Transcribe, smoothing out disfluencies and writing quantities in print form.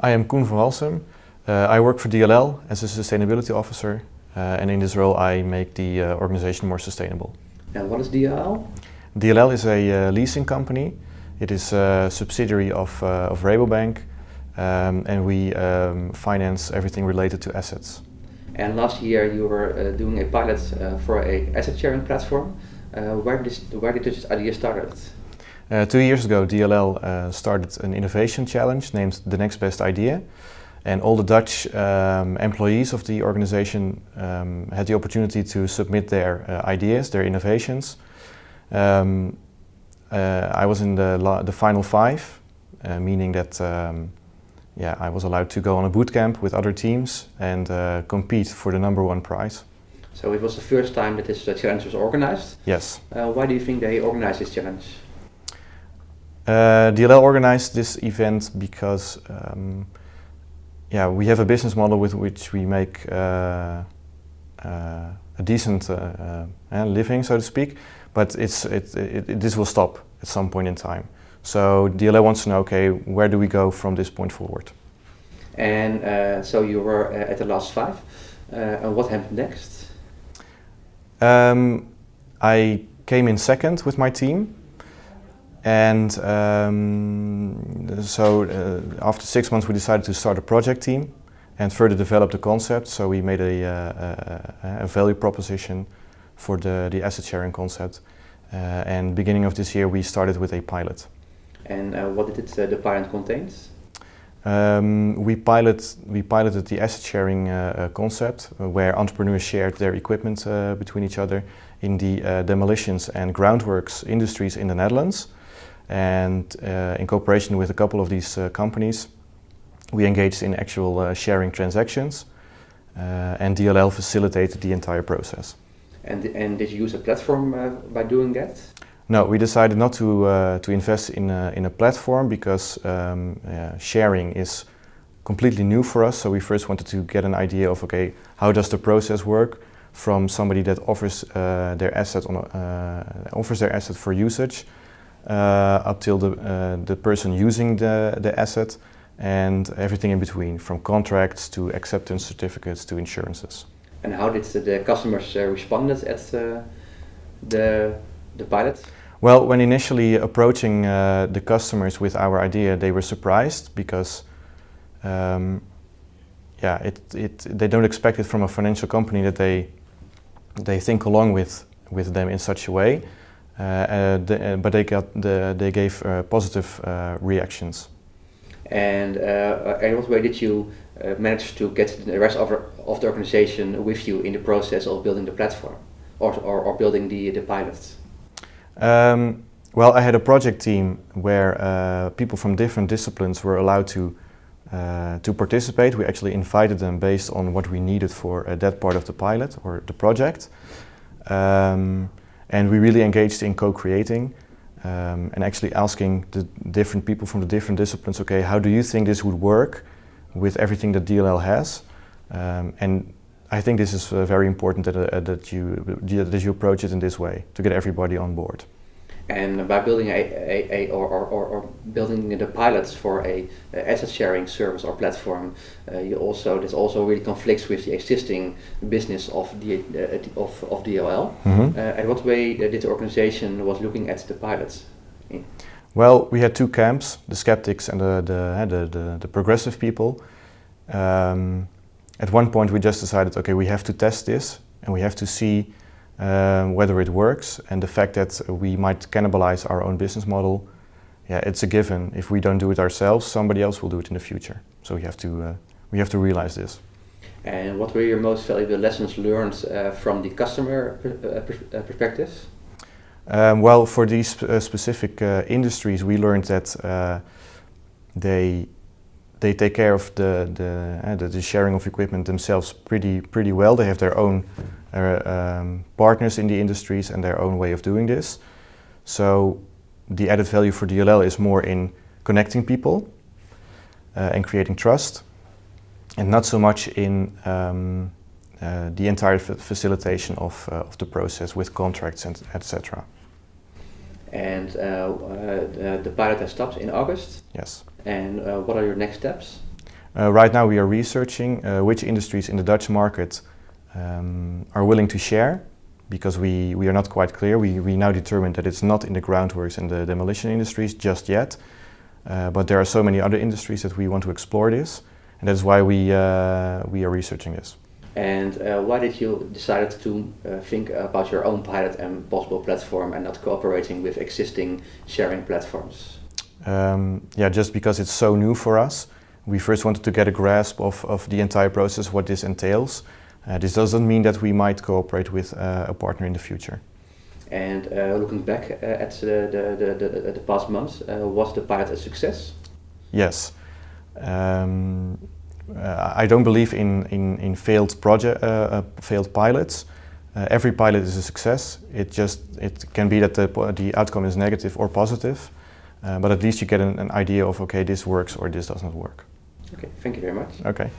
I am Koen van Walsem. I work for DLL as a sustainability officer, and in this role I make the organization more sustainable. And what is DLL? DLL is a leasing company. It is a subsidiary of Rabobank, and we finance everything related to assets. And last year you were doing a pilot for a asset sharing platform. Where did this idea start? 2 years ago, DLL started an innovation challenge named The Next Best Idea, and all the Dutch employees of the organization had the opportunity to submit their ideas, their innovations. I was in the final 5, meaning that I was allowed to go on a bootcamp with other teams and compete for the #1 prize. So it was the first time that this challenge was organized? Yes. Why do you think they organized this challenge? DLL organized this event because we have a business model with which we make a decent living, so to speak, but this will stop at some point in time. So DLL wants to know, okay, where do we go from this point forward? And so you were at the last 5. And what happened next? I came in second with my team. And after 6 months we decided to start a project team and further develop the concept. So we made a value proposition for the asset sharing concept. And beginning of this year we started with a pilot. And what did the pilot contain? We piloted the asset sharing concept where entrepreneurs shared their equipment between each other in the demolitions and groundworks industries in the Netherlands. And in cooperation with a couple of these companies, we engaged in actual sharing transactions, and DLL facilitated the entire process. And did you use a platform by doing that? No, we decided not to invest in a platform because sharing is completely new for us. So we first wanted to get an idea of, okay, how does the process work from somebody that offers their asset for usage up till the person using the asset and everything in between, from contracts to acceptance certificates to insurances. And how did the customers respond at the pilot? Well, when initially approaching the customers with our idea, they were surprised because they don't expect it from a financial company that they think along with them in such a way. But they gave positive reactions. And in what way did you manage to get the rest of the organization with you in the process of building the platform or building the pilot? Well, I had a project team where people from different disciplines were allowed to participate. We actually invited them based on what we needed for that part of the pilot or the project. And we really engaged in co-creating and actually asking the different people from the different disciplines, okay, how do you think this would work with everything that DLL has? And I think this is very important that you approach it in this way to get everybody on board. And by building building the pilots for a asset sharing service or platform, this also really conflicts with the existing business of DLL. Mm-hmm. And what way did the organization was looking at the pilots? Well, we had 2 camps: the skeptics and the progressive people. At one point, we just decided, okay, we have to test this and we have to see whether it works, and the fact that we might cannibalize our own business model, it's a given. If we don't do it ourselves, somebody else will do it in the future. So we have to realize this. And what were your most valuable lessons learned from the customer perspective? Well, for these specific industries, we learned that they take care of the sharing of equipment themselves pretty well. They have their own partners in the industries and their own way of doing this. So the added value for DLL is more in connecting people and creating trust, and not so much in the entire facilitation of the process with contracts and etc. And the pilot has stopped in August. Yes. And what are your next steps? Right now we are researching which industries in the Dutch market are willing to share, because we are not quite clear. We now determined that it's not in the groundworks and the demolition industries just yet, but there are so many other industries that we want to explore this, and that's why we are researching this. And why did you decide to think about your own pilot and possible platform and not cooperating with existing sharing platforms? Yeah, just because it's so new for us. We first wanted to get a grasp of the entire process, what this entails. This doesn't mean that we might cooperate with a partner in the future. And looking back at the past months, was the pilot a success? Yes. I don't believe in failed failed pilots. Every pilot is a success. It can be that the outcome is negative or positive, but at least you get an idea of, okay, this works or this doesn't work. Okay, thank you very much. Okay.